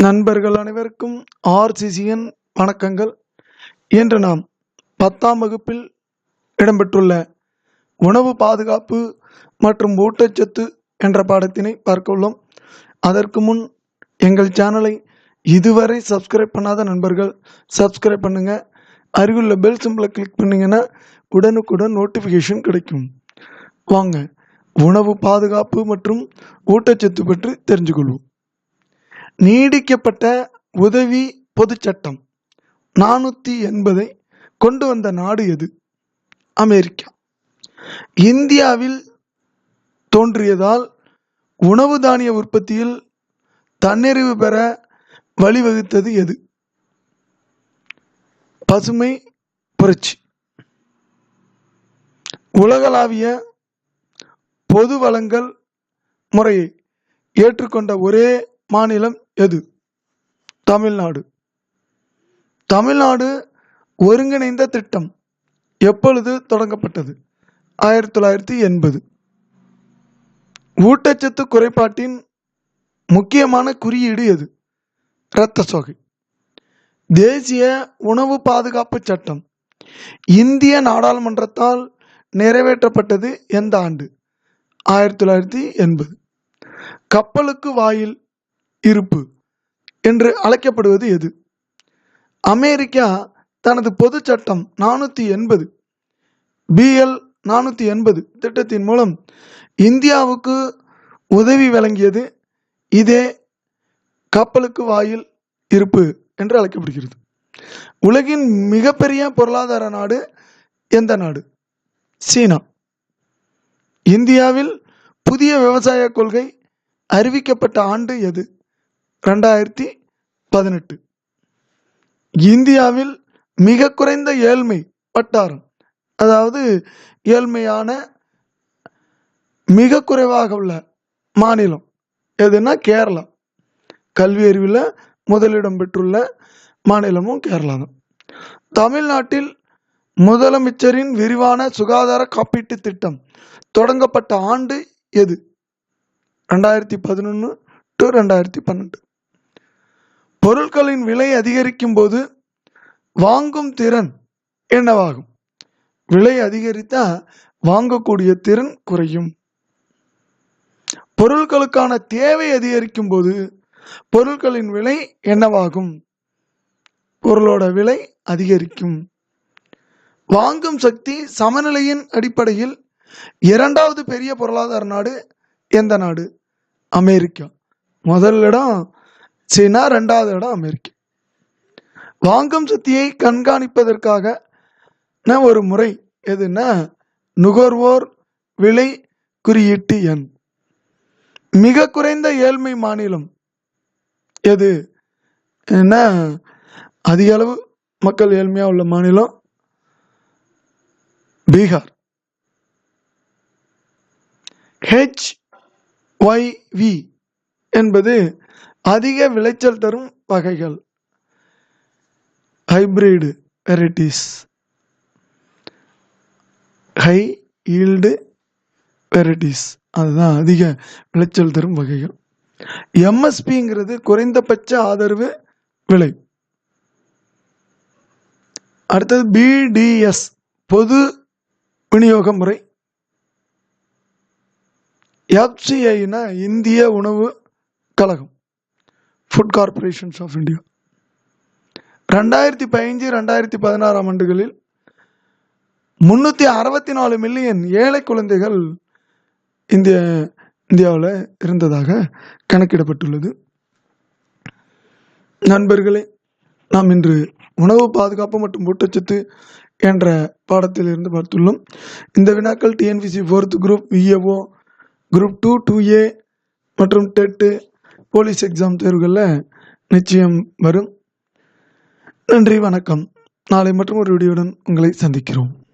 நண்பர்கள் அனைவருக்கும் ஆர்சிசியின் வணக்கங்கள். இன்று நாம் 10ஆம் வகுப்பில் இடம்பெற்றுள்ள உணவு பாதுகாப்பு மற்றும் ஊட்டச்சத்து என்ற பாடத்தினை பார்க்க உள்ளோம். அதற்கு முன் எங்கள் சேனலை இதுவரை சப்ஸ்கிரைப் பண்ணாத நண்பர்கள் சப்ஸ்கிரைப் பண்ணுங்க. அருகிலுள்ள பெல் சிம்பிளை கிளிக் பண்ணிங்கன்னா உடனுக்குடன் நோட்டிஃபிகேஷன் கிடைக்கும். வாங்க உணவு பாதுகாப்பு மற்றும் ஊட்டச்சத்து பற்றி தெரிஞ்சுக்கொள்வோம். நீடிக்கப்பட்ட உதவி பொதுச் சட்டம் 480 கொண்டு வந்த நாடு எது? அமெரிக்கா. இந்தியாவில் தோன்றியதால் உணவு தானிய உற்பத்தியில் தன்னிறைவு பெற வழிவகுத்தது எது? பசுமை புரட்சி. உலகளாவிய பொது வழங்கல் முறையை ஏற்றுக்கொண்ட ஒரே மாநிலம் எது? தமிழ்நாடு. தமிழ்நாடு ஒருங்கிணைந்த திட்டம் எப்பொழுது தொடங்கப்பட்டது? 1980. ஊட்டச்சத்து குறைபாட்டின் முக்கியமான குறியீடு எது? இரத்த சோகை. தேசிய உணவு பாதுகாப்பு சட்டம் இந்திய நாடாளுமன்றத்தால் நிறைவேற்றப்பட்டது எந்த ஆண்டு? 1980. கப்பலுக்கு வாயில் இருப்பு என்று அழைக்கப்படுவது எது? அமெரிக்கா தனது பொது சட்டம் 480 BL 480 திட்டத்தின் மூலம் இந்தியாவுக்கு உதவி வழங்கியது. இதே கப்பலுக்கு வாயில் இருப்பு என்று அழைக்கப்படுகிறது. உலகின் மிகப்பெரிய பொருளாதார நாடு எந்த நாடு? சீனா. இந்தியாவில் புதிய விவசாய கொள்கை அறிவிக்கப்பட்ட ஆண்டு எது? 2018. இந்தியாவில் மிக குறைந்த ஏழ்மை வட்டாரம், அதாவது ஏழ்மையான மிக குறைவாக உள்ள மாநிலம் எதுனா கேரளா. கல்வி அறிவில் முதலிடம் பெற்றுள்ள மாநிலமும் கேரளா தான். தமிழ்நாட்டில் முதலமைச்சரின் விரிவான சுகாதார காப்பீட்டு திட்டம் தொடங்கப்பட்ட ஆண்டு எது? 2011 to 2012. பொருட்களின் விலை அதிகரிக்கும் போது வாங்கும் திறன் என்னவாகும்? விலை அதிகரித்தா வாங்கக்கூடிய திறன் குறையும். பொருட்களுக்கான தேவை அதிகரிக்கும் போது பொருட்களின் விலை என்னவாகும்? பொருளோட விலை அதிகரிக்கும். வாங்கும் சக்தி சமநிலையின் அடிப்படையில் இரண்டாவது பெரிய பொருளாதார நாடு எந்த நாடு? அமெரிக்கா. முதல் இடம் சீனா, இரண்டாவது இடம் அமெரிக்கா. வாங்கும் சக்தியை கண்காணிப்பதற்காக ஒரு முறை எதுன்னா நுகர்வோர் விலை குறியீட்டு எண். மிக குறைந்த ஏழ்மை மாநிலம் எது? அதிக அளவு மக்கள் ஏழ்மையா உள்ள மாநிலம் பீகார். HYV என்பது அதிக விளைச்சல் தரும் வகைகள், hybrid varieties, high yield varieties, அதுதான் அதிக விளைச்சல் தரும் வகைகள். MSPங்கிறது குறைந்தபட்ச ஆதரவு விலை. அடுத்தது BDS பொது விநியோக முறை. FCIனா இந்திய உணவு கழகம், ஃபுட் கார்பரேஷன்ஸ் ஆஃப் இந்தியா. 2015-2016 ஆண்டுகளில் 364 மில்லியன் ஏழை குழந்தைகள் இந்தியாவில் இருந்ததாக கணக்கிடப்பட்டுள்ளது. நண்பர்களே, நாம் இன்று உணவு பாதுகாப்பு மற்றும் ஊட்டச்சத்து என்ற பாடத்தில் இருந்து பார்த்துள்ளோம். இந்த வினாக்கள் TNPSC 4th group, VAO group 2, 2A மற்றும் டெட் போலீஸ் எக்ஸாம் தேர்வுகளில் நிச்சயம் வரும். நன்றி, வணக்கம். நாளை மற்றும் ஒரு வீடியோவுடன் உங்களை சந்திக்கிறோம்.